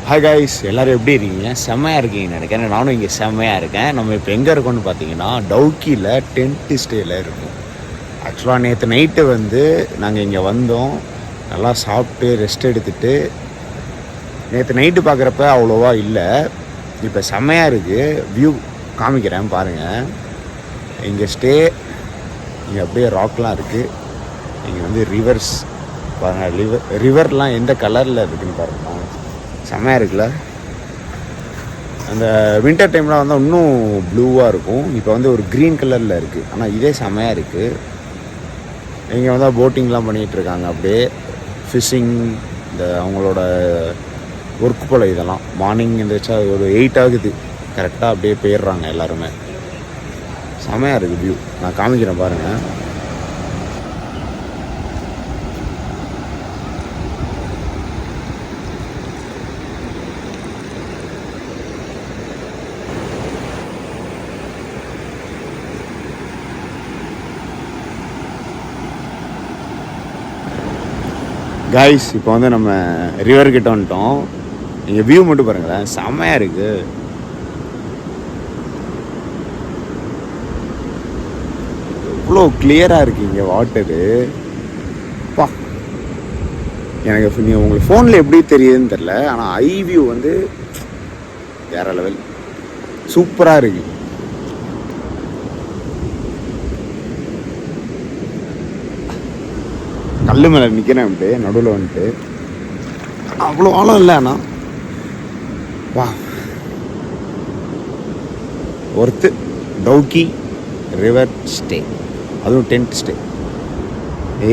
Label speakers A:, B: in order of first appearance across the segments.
A: Hi guys, எல்லோரும் எப்படி இருக்கீங்க? செம்மையாக இருக்கீங்கன்னு நினைக்கிறேன். நானும் இங்கே செம்மையாக இருக்கேன். நம்ம இப்போ எங்கே இருக்கோம்னு பார்த்தீங்கன்னா டவுக்கியில் டென்ட் ஸ்டேயில் இருக்கும். ஆக்சுவலாக நேற்று நைட்டு வந்து நாங்கள் இங்கே வந்தோம், நல்லா சாப்பிட்டு ரெஸ்ட் எடுத்துகிட்டு. நேற்று நைட்டு பார்க்குறப்ப அவ்வளோவா இல்லை, இப்போ செம்மையாக இருக்குது. வியூ காமிக்கிறேன் பாருங்கள். இங்கே ஸ்டே, இங்கே அப்படியே ராக்லாம் இருக்குது. இங்கே வந்து ரிவர்ஸ் பாருங்கள், ரிவர்லாம் எந்த கலரில் இருக்குதுன்னு பாருங்கள், செம்மையாக இருக்குல்ல. அந்த வின்டர் டைம்லாம் வந்தால் இன்னும் ப்ளூவாக இருக்கும். இப்போ வந்து ஒரு க்ரீன் கலரில் இருக்குது, ஆனால் இதே செம்மையாக இருக்குது. இங்கே வந்தால் போட்டிங்லாம் பண்ணிகிட்ருக்காங்க, அப்படியே ஃபிஷ்ஷிங், இந்த அவங்களோட ஒர்க் போல். இதெல்லாம் மார்னிங் இருந்துச்சா ஒரு 8 ஆகுது கரெக்டாக, அப்படியே போயிடுறாங்க எல்லாருமே. செம்மையாக இருக்குது வியூ, நான் காமிக்கிறேன் பாருங்கள். காய்ஸ், இப்போ வந்து நம்ம ரிவர் கிட்ட வந்துட்டோம். இங்கே வியூ மட்டும் பாருங்களேன், செம்மையாக இருக்குது. இவ்வளோ கிளியராக இருக்குது இங்கே வாட்டரு. பா, எனக்கு உங்களுக்கு ஃபோனில் எப்படி தெரியுதுன்னு தெரில, ஆனால் ஐ வியூ வந்து வேற லெவல், சூப்பராக இருக்குது. கல் மேலே நிற்கிறேன் அப்படியே நடுவில் வந்துட்டு. அவ்வளோ ஆழம் இல்லை, ஆனால் வா ஒர்த்து. டவுக்கி ரிவர் ஸ்டே, அதுவும் டென்ட் ஸ்டே.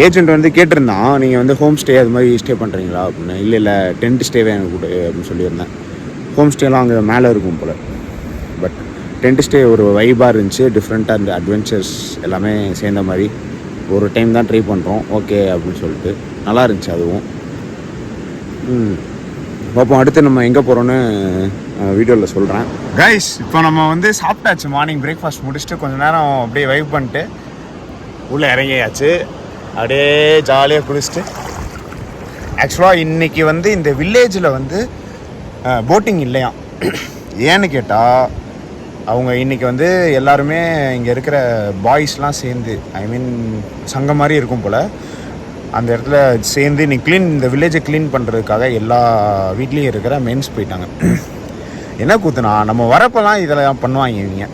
A: ஏஜென்ட் வந்து கேட்டிருந்தான், நீங்கள் வந்து ஹோம் ஸ்டே அது மாதிரி ஸ்டே பண்ணுறீங்களா அப்படின்னு. இல்லை டென்ட் ஸ்டேவே எனக்கு கூட அப்படின்னு சொல்லியிருந்தேன். ஹோம் ஸ்டேலாம் அங்கே மேலே இருக்கும் போல், பட் டென்ட் ஸ்டே ஒரு வைபாக இருந்துச்சு, டிஃப்ரெண்ட்டாக இருந்த அட்வென்ச்சர்ஸ் எல்லாமே சேர்ந்த மாதிரி. ஒரு டைம் தான் ட்ரை பண்ணுறோம், ஓகே அப்படின்னு சொல்லிட்டு நல்லா இருந்துச்சு அதுவும். பார்ப்போம் அடுத்து நம்ம எங்கே போகிறோன்னு வீடியோவில் சொல்கிறேன். கைஸ், இப்போ நம்ம வந்து சாப்பிட்டாச்சு. மார்னிங் பிரேக்ஃபாஸ்ட் முடிச்சுட்டு கொஞ்சம் நேரம் அப்படியே வைப் பண்ணிட்டு உள்ளே இறங்கியாச்சு. அப்படியே ஜாலியாக குளிச்சுட்டு. ஆக்சுவலாக இன்றைக்கி வந்து இந்த வில்லேஜில் வந்து போட்டிங் இல்லையா. ஏன்னு கேட்டால், அவங்க இன்றைக்கி வந்து எல்லாருமே இங்கே இருக்கிற பாய்ஸ்லாம் சேர்ந்து, ஐ மீன் சங்கம் மாதிரி இருக்கும் போல், அந்த இடத்துல சேர்ந்து இன்னைக்கு இந்த வில்லேஜை க்ளீன் பண்ணுறதுக்காக எல்லா வீட்லேயும் இருக்கிற மென்ஸ் போயிட்டாங்க. என்ன கூத்துனா, நம்ம வரப்பெல்லாம் இதெல்லாம் பண்ணுவாங்க இவங்க.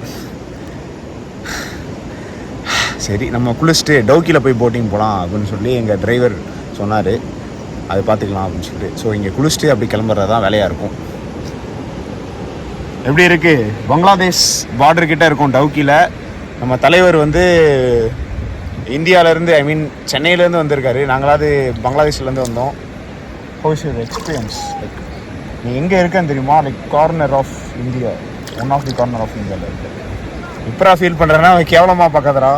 A: சரி, நம்ம குளிச்சுட்டு டவுக்கியில் போய் போட்டிங் போகலாம் அப்படின்னு சொல்லி எங்கள் டிரைவர் சொன்னார். அது பார்த்துக்கலாம் அப்படின்னு சொல்லிட்டு, ஸோ இங்கே குளிச்சுட்டு அப்படி கிளம்புறது தான் வேலையாக இருக்கும். எப்படி இருக்குது? பங்களாதேஷ் பார்டர் கிட்டே இருக்கும் டவுக்கியில். நம்ம தலைவர் வந்து இந்தியாவிலேருந்து, ஐ மீன் சென்னையிலேருந்து வந்திருக்காரு. நாங்களாவது பங்களாதேஷ்லேருந்து வந்தோம். House your experience? லைக் நீ எங்கே இருக்கேன்னு தெரியுமா? Like corner of India, one of the corner of இந்தியாவில் இருக்கு. இப்போதான் ஃபீல் பண்ணுறேன்னா கேவலமாக பார்க்காதரா?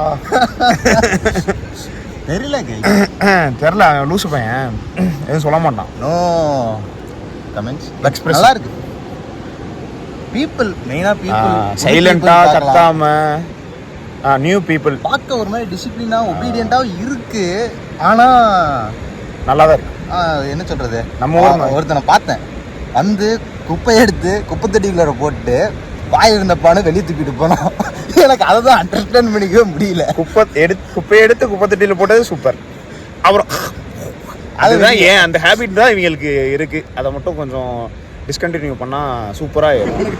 A: தெரில, லூசு பையன் எதுவும் சொல்ல மாட்டான்.
B: No comments.
A: எக்ஸ்பிரஸ்
B: நல்லா இருக்கு. பீப்புள் மெயினாக பீப்புள்
A: சைலண்டாக கத்தாம, நியூ பீப்புள்
B: பார்க்க ஒரு மாதிரி டிசிப்ளினாக ஒபீடியண்ட்டாகவும் இருக்கு. ஆனால்
A: நல்லா தான் இருக்கு.
B: என்ன சொல்கிறது,
A: நம்ம
B: ஒருத்தனை பார்த்தேன் வந்து குப்பை எடுத்து குப்பை தொட்டிக்குள்ளே போட்டு வாய் இருந்தப்பான்னு வெளியே தூக்கிட்டு போனோம். எனக்கு அதை தான் அண்டர்ஸ்டாண்ட் பண்ணிக்கவே முடியல.
A: குப்பையை எடுத்து குப்பை தொட்டியில் போட்டது சூப்பர். அப்புறம் அதுதான் ஏன் அந்த ஹேபிட் தான் இவங்களுக்கு இருக்குது. அதை மட்டும் கொஞ்சம் டிஸ்கண்டினியூ பண்ணால் சூப்பராக இருக்கும்.